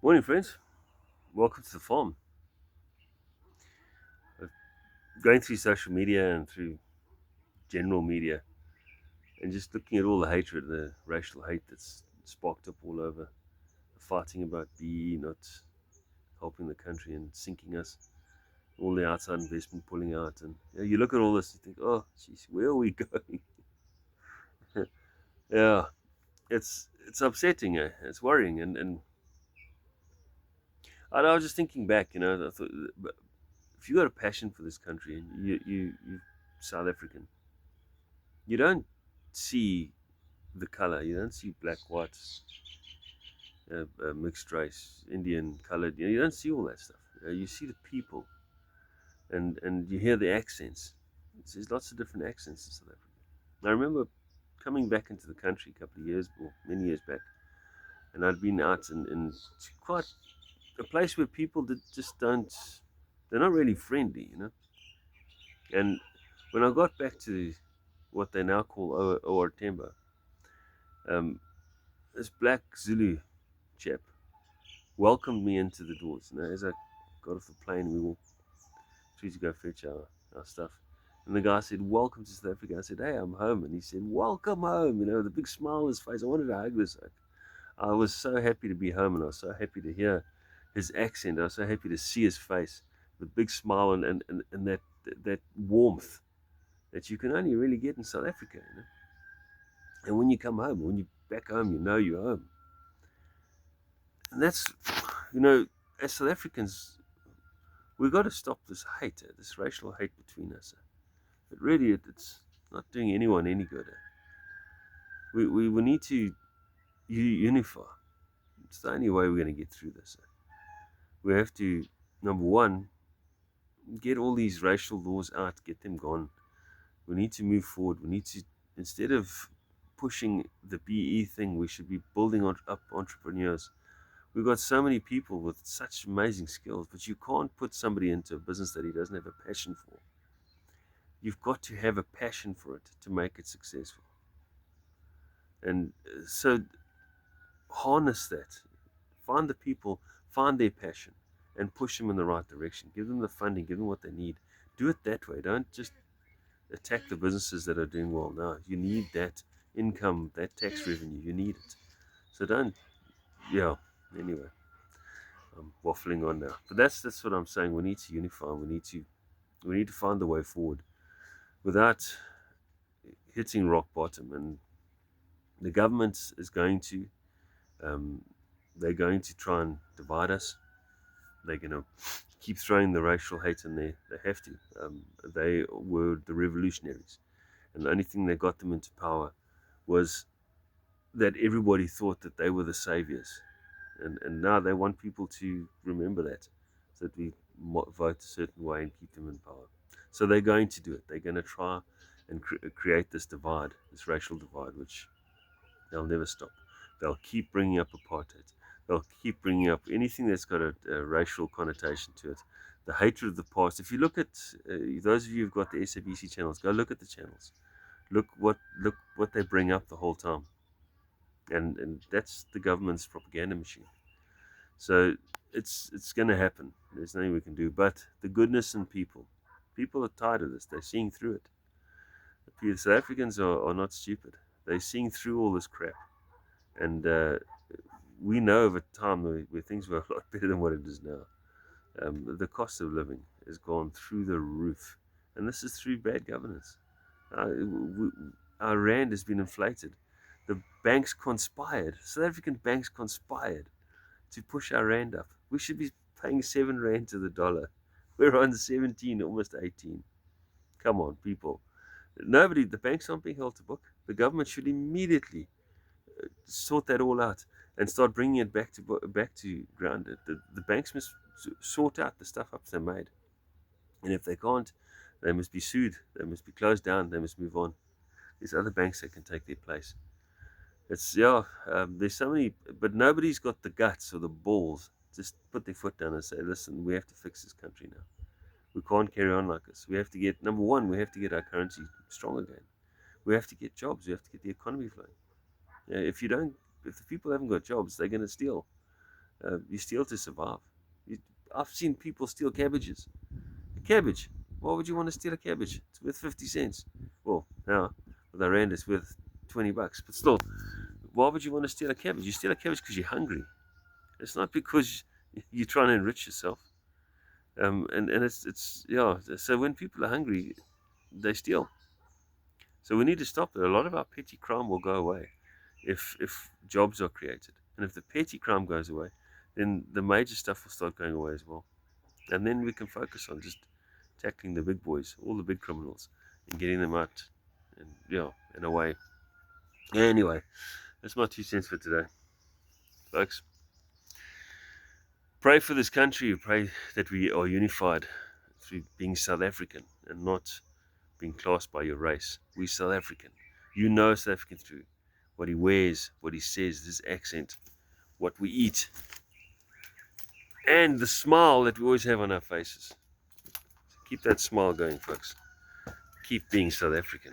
Morning, friends. Welcome to the farm. Going through social media and through general media and just looking at all the hatred, the racial hate that's sparked up all over, the fighting about BE not helping the country and sinking us, all the outside investment pulling out. And you look at all this and think, oh, geez, where are we going? Yeah, it's upsetting, it's worrying. And I was just thinking back, I thought, if you got a passion for this country and you're South African, you don't see the color. You don't see black, white, mixed race, Indian, colored. You don't see all that stuff. You see the people, and you hear the accents. There's lots of different accents in South Africa. I remember coming back into the country a couple of years, or many years back, and I'd been out in quite a place where people that just don't. They're not really friendly. And when I got back to what they now call OR Temba, um, this black Zulu chap welcomed me into the doors. As I got off the plane, we walked through to go fetch our stuff. And the guy said, "Welcome to South Africa." I said, "Hey, I'm home." And he said, "Welcome home." With a big smile on his face. I wanted to hug this. I was so happy to be home, and I was so happy to hear his accent. I was so happy to see his face, the big smile and that warmth that you can only really get in South Africa. And when you come home, when you're back home, you know you're home. And that's, you know, as South Africans, we've got to stop this hate, this racial hate between us. But really, it's not doing anyone any good. We need to unify. It's the only way we're going to get through this. We have to, number one, get all these racial laws out, get them gone. We need to move forward. We need to, instead of pushing the BE thing, we should be building up entrepreneurs. We've got so many people with such amazing skills, but you can't put somebody into a business that he doesn't have a passion for. You've got to have a passion for it to make it successful. And so harness that. Find the people, find their passion, and push them in the right direction. Give them the funding, give them what they need. Do it that way. Don't just attack the businesses that are doing well now. You need that income, that tax revenue. You need it. So don't, yeah. Anyway, I'm waffling on now, but that's what I'm saying. We need to unify. We need to find the way forward without hitting rock bottom. And the government is going to, um, they're going to try and divide us. They're going to keep throwing the racial hate in there. They have to. They were the revolutionaries, and the only thing that got them into power was that everybody thought that they were the saviors, and now they want people to remember that, so that we vote a certain way and keep them in power. So they're going to do it. They're going to try and create this divide, this racial divide, which they'll never stop. They'll keep bringing up apartheid. They'll keep bringing up anything that's got a racial connotation to it. The hatred of the past. If you look at those of you who've got the SABC channels, go look at the channels. Look what they bring up the whole time, and that's the government's propaganda machine. So it's going to happen. There's nothing we can do. But the goodness in people are tired of this. They're seeing through it. The South Africans are not stupid. They're seeing through all this crap, and we know over time where things were a lot better than what it is now. The cost of living has gone through the roof, and this is through bad governance. Our rand has been inflated. The banks conspired. South African banks conspired to push our rand up. We should be paying 7 rand to the dollar. We're on 17, almost 18. Come on, people. Nobody, the banks aren't being held to book. The government should immediately sort that all out and start bringing it back to ground. The banks must sort out the stuff ups they made, and if they can't, they must be sued. They must be closed down. They must move on. There's other banks that can take their place. It's yeah. There's so many, but nobody's got the guts or the balls. Just put their foot down and say, "Listen, we have to fix this country now. We can't carry on like this. We have to get number one. We have to get our currency strong again. We have to get jobs. We have to get the economy flowing. If you don't, if the people haven't got jobs, they're going to steal. You steal to survive. You, I've seen people steal cabbages. A cabbage. Why would you want to steal a cabbage? It's worth 50 cents. Well, now with a rand, it's worth $20. But still, why would you want to steal a cabbage? You steal a cabbage because you're hungry. It's not because you're trying to enrich yourself. And it's yeah. So when people are hungry, they steal. So we need to stop it. A lot of our petty crime will go away if jobs are created, and if the petty crime goes away, then the major stuff will start going away as well, and then we can focus on just tackling the big boys, all the big criminals, and getting them out, and yeah, in a way. Anyway, that's my 2 cents for today, folks. Pray for this country. Pray that we are unified through being South African and not being classed by your race. We South African. You know South African through what he wears, what he says, his accent, what we eat, and the smile that we always have on our faces. So keep that smile going, folks. Keep being South African.